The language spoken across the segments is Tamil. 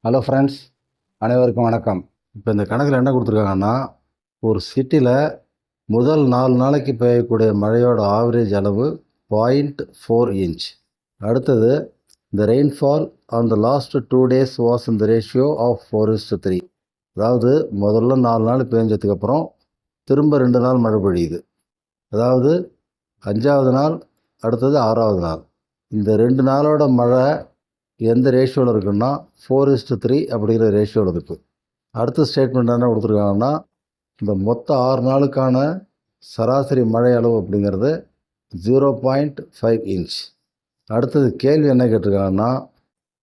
ஹலோ ஃப்ரெண்ட்ஸ், அனைவருக்கும் வணக்கம். இப்போ இந்த கணக்கில் என்ன கொடுத்துருக்காங்கன்னா, ஒரு சிட்டியில் முதல் 4 நாளைக்கு பெய்யக்கூடிய மழையோட ஆவரேஜ் அளவு 0.4 இன்ச். அடுத்தது, இந்த rainfall on the last 2 days was in the ratio of 4:3. அதாவது முதல்ல 4 நாள் பெஞ்சதுக்கப்புறம் திரும்ப 2 நாள் மழை பொழியுது. அதாவது 5வது நாள், அடுத்தது 6வது நாள். இந்த 2 நாளோட மழை எந்த ரேஷியோவில் இருக்குன்னா 4:3 அப்படிங்கிற ரேஷியோவில் இருக்குது. அடுத்த ஸ்டேட்மெண்ட் என்ன கொடுத்துருக்காங்கன்னா, இந்த மொத்த 6 நாளுக்கான சராசரி மழை அளவு அப்படிங்கிறது 0.5 இன்ச். அடுத்தது கேள்வி என்ன கேட்டிருக்காங்கன்னா,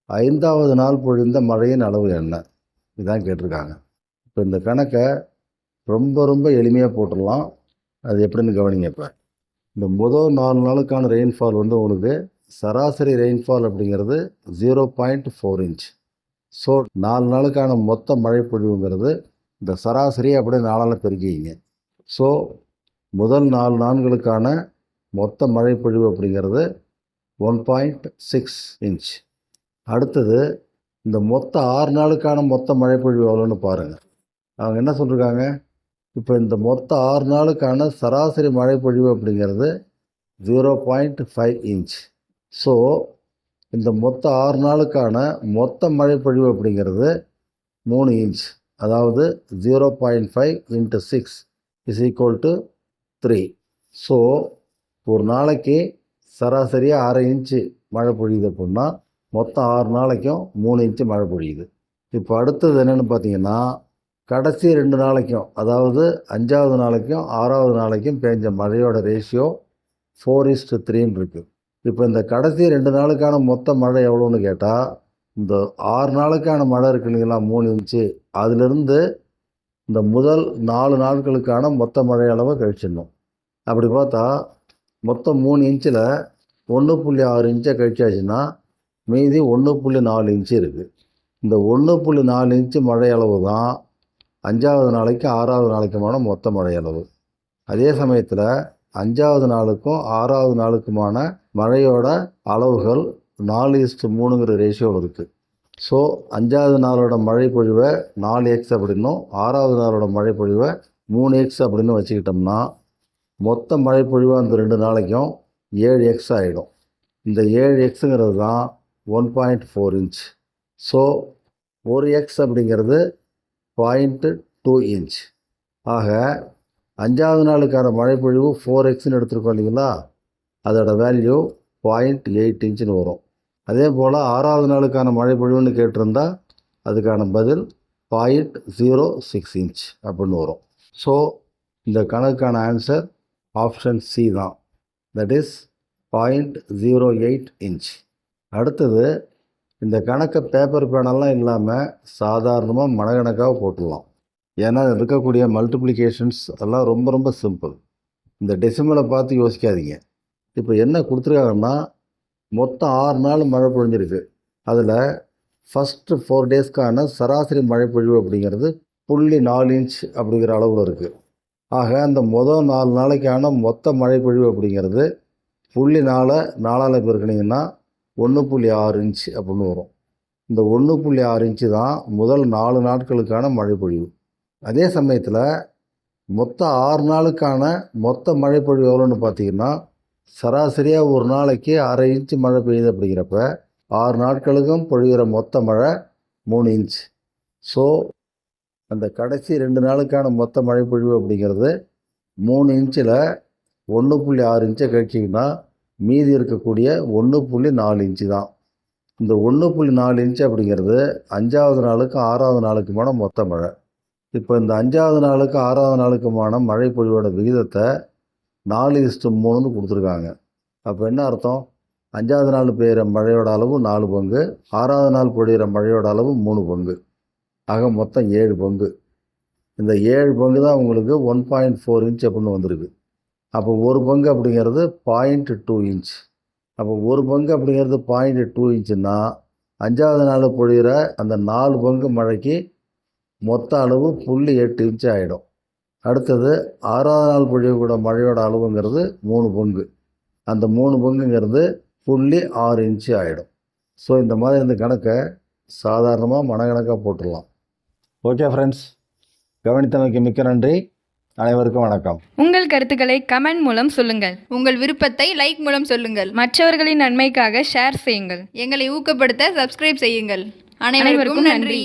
5வது நாள் பொழிந்த மழையின் அளவு என்ன, இதுதான் கேட்டிருக்காங்க. இப்போ இந்த கணக்கை ரொம்ப ரொம்ப எளிமையாக போட்டுடலாம். அது எப்படின்னு கவனிங்க. இப்போ இந்த முதல் 4 நாளுக்கான ரெயின்ஃபால் உங்களுக்கு சராசரி ரெயின்ஃபால் அப்படிங்கிறது 0.4 இன்ச். ஸோ 4 நாளுக்கான மொத்த மழை பொழிவுங்கிறது இந்த சராசரி அப்படியே 4ஆல் பெருக்கிங்க. ஸோ முதல் 4 நாட்களுக்கான மொத்த மழை பொழிவு அப்படிங்கிறது 1.6 இன்ச். அடுத்தது, இந்த மொத்த 6 நாளுக்கான மொத்த மழை பொழிவு எவ்வளோன்னு பாருங்கள். அவங்க என்ன சொல்லியிருக்காங்க, இப்போ இந்த மொத்த 6 நாளுக்கான சராசரி மழை பொழிவு அப்படிங்கிறது 0.5 இன்ச். ஸோ இந்த மொத்த 6 நாளுக்கான மொத்த மழை பொழிவு அப்படிங்கிறது 3 இன்ச். அதாவது 0.5 × 6 இஸ் ஈக்குவல் டு 3. ஸோ ஒரு நாளைக்கு சராசரியாக 1/2 இன்ச்சு மழை பொழியுது அப்படின்னா மொத்தம் 6 நாளைக்கும் 3 இன்ச்சு மழை பொழியுது. இப்போ அடுத்தது என்னென்னு பார்த்தீங்கன்னா, கடைசி 2 நாளைக்கும், அதாவது 5வது நாளைக்கும் 6வது நாளைக்கும் பெஞ்ச மழையோட ரேஷியோ 4:3 இருக்குது. இப்போ இந்த கடைசி 2 நாளுக்கான மொத்த மழை எவ்வளோன்னு கேட்டால், இந்த 6 நாளுக்கான மழை இருக்கு இல்லைங்களா 3 இன்ச்சு, அதிலிருந்து இந்த முதல் 4 நாட்களுக்கான மொத்த மழை அளவை கழிச்சிடணும். அப்படி பார்த்தா மொத்தம் 3 இன்ச்சில் 1.6 இன்ச்சை கழிச்சாச்சுன்னா மீதி 1.4 இன்ச்சு இருக்குது. இந்த 1.4 இன்ச்சு மழை அளவு தான் 5வது நாளைக்கு 6வது நாளைக்குமான மொத்த மழை அளவு. அதே சமயத்தில் 5வது நாளுக்கும் 6வது நாளுக்குமான மழையோட அளவுகள் 4:3ங்கிற ரேஷியோவில் இருக்குது. ஸோ 5வது நாளோட மழை பொழிவை 4x அப்படின்னும் 6வது நாளோட மழை பொழிவை 3x அப்படின்னு வச்சுக்கிட்டோம்னா மொத்த மழை பொழிவு அந்த 2 நாளைக்கும் 7x ஆகிடும். இந்த 7xங்கிறது தான் 1.4 இன்ச். ஸோ 1x அப்படிங்கிறது 0.2 இன்ச். ஆக 5வது நாளுக்கான மழை பொழிவு 4xன்னு எடுத்துருக்கோம் இல்லைங்களா, அதோட வேல்யூ 0.8 இன்ச்சுன்னு வரும். அதே போல் 6வது நாளுக்கான மழை பொழிவுன்னு கேட்டிருந்தா அதுக்கான பதில் 0.06 இன்ச் அப்படின்னு வரும். ஸோ இந்த கணக்குக்கான ஆன்சர் ஆப்ஷன் சி தான், தட் இஸ் 0.08 இன்ச். அடுத்தது, இந்த கணக்கை பேப்பர் பேனெல்லாம் இல்லாமல் சாதாரணமாக மனக்கணக்காக போட்டுடலாம். ஏன்னா இருக்கக்கூடிய மல்டிப்ளிகேஷன்ஸ் எல்லாம் ரொம்ப ரொம்ப சிம்பிள். இந்த டெசிமலை பார்த்து யோசிக்காதீங்க. இப்போ என்ன கொடுத்துருக்காங்கன்னா, மொத்தம் 6 நாள் மழை பொழிஞ்சிருக்கு. அதில் ஃபஸ்ட்டு 4 டேஸ்க்கான சராசரி மழை பொழிவு அப்படிங்கிறது 0.4 இன்ச் அப்படிங்கிற அளவில் இருக்குது. ஆக அந்த முதல் 4 நாளைக்கான மொத்த மழை பொழிவு அப்படிங்கிறது 0.4 4ஆல் பெருக்கினீங்கன்னா 1.6 இன்ச் அப்படின்னு வரும். இந்த 1.6 இன்ச்சு தான் முதல் 4 நாட்களுக்கான மழை பொழிவு. அதே சமயத்தில் மொத்த 6 நாளுக்கான மொத்த மழை பொழிவு எவ்வளோன்னு பார்த்தீங்கன்னா, சராசரியாக ஒரு நாளைக்கு 1/2 இன்ச்சு மழை பெய்யுது அப்படிங்கிறப்ப 6 நாட்களுக்கும் பொழிகிற மொத்த மழை 3 இன்ச். ஸோ அந்த கடைசி 2 நாளுக்கான மொத்த மழை பொழிவு அப்படிங்கிறது 3 இன்ச்சில் 1.6 இன்ச்சை கழிச்சிங்கன்னா மீதி இருக்கக்கூடிய 1.4 இன்ச்சு தான். இந்த 1.4 இன்ச்சு அப்படிங்கிறது 5வது நாளுக்கும் 6வது நாளுக்குமான மொத்த மழை. இப்போ இந்த 5வது நாளுக்கு 6வது நாளுக்குமான மழை பொழிவோட விகிதத்தை 4:3ன்னு கொடுத்துருக்காங்க. அப்போ என்ன அர்த்தம், 5வது நாள் பெய்கிற மழையோட அளவு 4 பங்கு, 6வது நாள் பொழிகிற மழையோட அளவு 3 பங்கு, ஆக மொத்தம் 7 பங்கு. இந்த 7 பங்கு தான் உங்களுக்கு 1.4 இன்ச் அப்படின்னு வந்திருக்கு. அப்போ ஒரு பங்கு அப்படிங்கிறது 0.2 இன்ச். அப்போ ஒரு பங்கு அப்படிங்கிறது 0.2 இன்ச்சுன்னா 5வது நாள் பொழிகிற அந்த 4 பங்கு மழைக்கு மொத்த அளவு 0.8 இன்ச்சு ஆகிடும். அடுத்தது 6வது நாள் பொழியக்கூட மழையோட அளவுங்கிறது 3 பங்கு. அந்த 3 பங்குங்கிறது 0.6 இன்ச்சு ஆகிடும். ஸோ இந்த மாதிரி இந்த கணக்கை சாதாரணமாக மனக்கணக்காக போட்டுடலாம். ஓகே ஃப்ரெண்ட்ஸ், கவனித்தமைக்கு மிக்க நன்றி. அனைவருக்கும் வணக்கம். உங்கள் கருத்துக்களை கமெண்ட் மூலம் சொல்லுங்கள். உங்கள் விருப்பத்தை லைக் மூலம் சொல்லுங்கள். மற்றவர்களின் நன்மைக்காக ஷேர் செய்யுங்கள். எங்களை ஊக்கப்படுத்த சப்ஸ்கிரைப் செய்யுங்கள். அனைவருக்கும் அனைவருக்கும் நன்றி. நன்றி.